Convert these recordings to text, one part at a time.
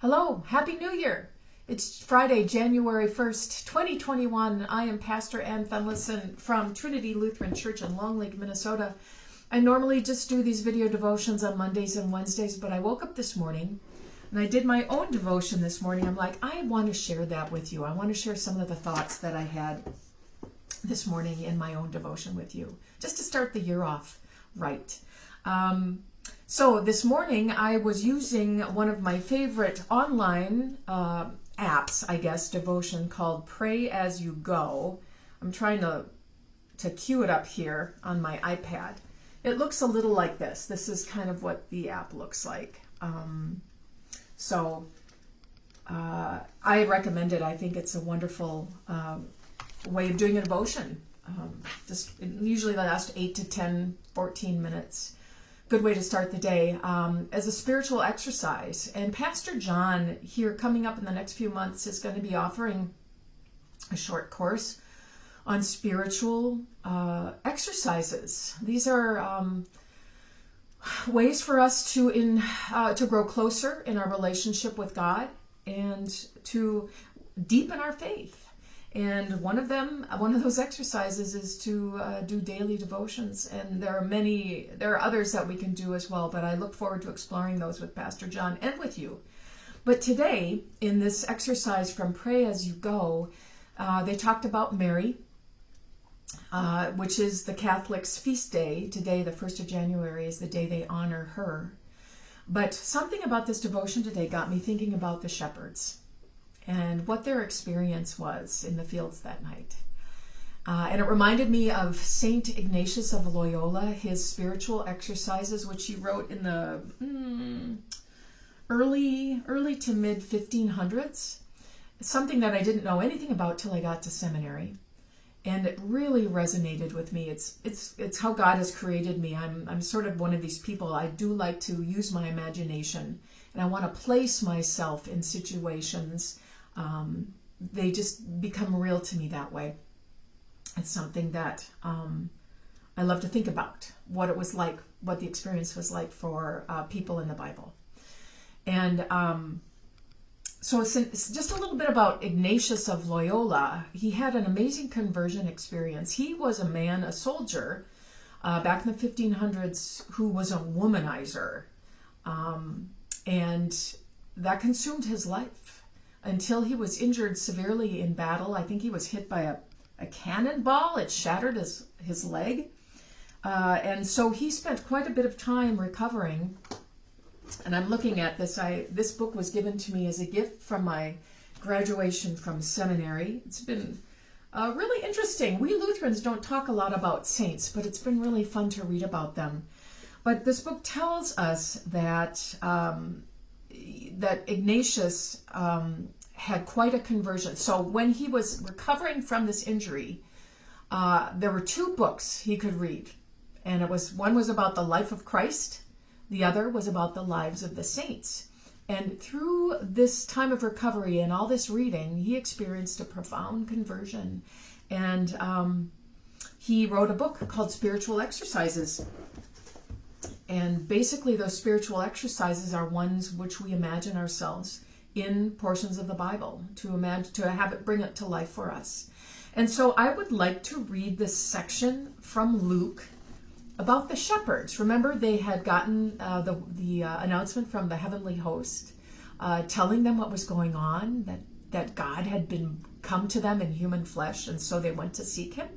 Hello, Happy New Year! It's Friday, January 1st, 2021. I am Pastor Ann Fenlason from Trinity Lutheran Church in Long Lake, Minnesota. I normally just do these video devotions on Mondays and Wednesdays, but I woke up this morning and I did my own devotion this morning. I'm like, I want to share that with you. I want to share some of the thoughts that I had this morning in my own devotion with you, just to start the year off right. So this morning I was using one of my favorite online apps, I guess, devotion called Pray As You Go. I'm trying to cue it up here on my iPad. It looks a little like this. This is kind of what the app looks like. I recommend it. I think it's a wonderful way of doing a devotion. Just usually lasts 8 to 10, 14 minutes. Good way to start the day as a spiritual exercise. And Pastor John here coming up in the next few months is going to be offering a short course on spiritual exercises. These are ways for us to grow closer in our relationship with God and to deepen our faith. And one of those exercises is to do daily devotions. And there are others that we can do as well, but I look forward to exploring those with Pastor John and with you. But today, in this exercise from Pray As You Go, they talked about Mary, which is the Catholics' feast day. Today, the 1st of January, is the day they honor her. But something about this devotion today got me thinking about the shepherds and what their experience was in the fields that night. And it reminded me of Saint Ignatius of Loyola, his spiritual exercises, which he wrote in the early to mid 1500s. Something that I didn't know anything about till I got to seminary. And it really resonated with me. It's how God has created me. I'm sort of one of these people. I do like to use my imagination, and I want to place myself in situations. They just become real to me that way. It's something that I love to think about, what it was like, what the experience was like for people in the Bible. And so it's just a little bit about Ignatius of Loyola. He had an amazing conversion experience. He was a soldier back in the 1500s who was a womanizer. And that consumed his life until he was injured severely in battle. I think he was hit by a cannonball. It shattered his leg. And so he spent quite a bit of time recovering. And I'm looking at this. This book was given to me as a gift from my graduation from seminary. It's been really interesting. We Lutherans don't talk a lot about saints, but it's been really fun to read about them. But this book tells us that Ignatius had quite a conversion. So when he was recovering from this injury, there were 2 books he could read. And one was about the life of Christ. The other was about the lives of the saints. And through this time of recovery and all this reading, he experienced a profound conversion. And he wrote a book called Spiritual Exercises. And basically those spiritual exercises are ones which we imagine ourselves in portions of the Bible, to have it, bring it to life for us. And so I would like to read this section from Luke about the shepherds. Remember, they had gotten the announcement from the heavenly host telling them what was going on, that God had come to them in human flesh, and so they went to seek him.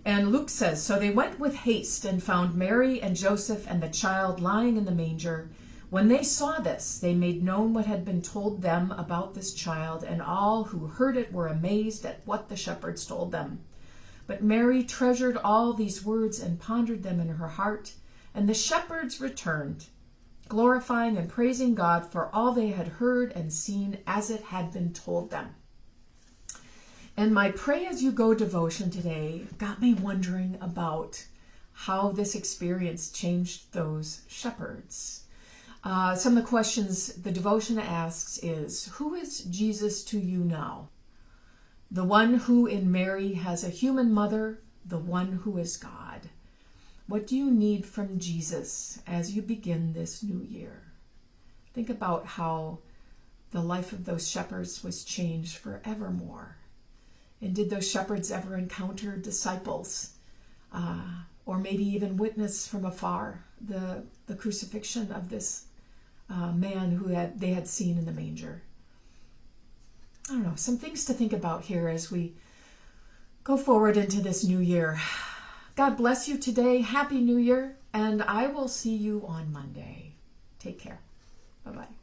And Luke says, "So they went with haste and found Mary and Joseph and the child lying in the manger. When they saw this, they made known what had been told them about this child, and all who heard it were amazed at what the shepherds told them. But Mary treasured all these words and pondered them in her heart. And the shepherds returned, glorifying and praising God for all they had heard and seen as it had been told them." And my Pray As You Go devotion today got me wondering about how this experience changed those shepherds. Some of the questions the devotion asks is, who is Jesus to you now? The one who in Mary has a human mother, the one who is God. What do you need from Jesus as you begin this new year? Think about how the life of those shepherds was changed forevermore. And did those shepherds ever encounter disciples, or maybe even witness from afar the crucifixion of this man who they had seen in the manger? I don't know, some things to think about here as we go forward into this new year. God bless you today. Happy New Year. And I will see you on Monday. Take care. Bye-bye.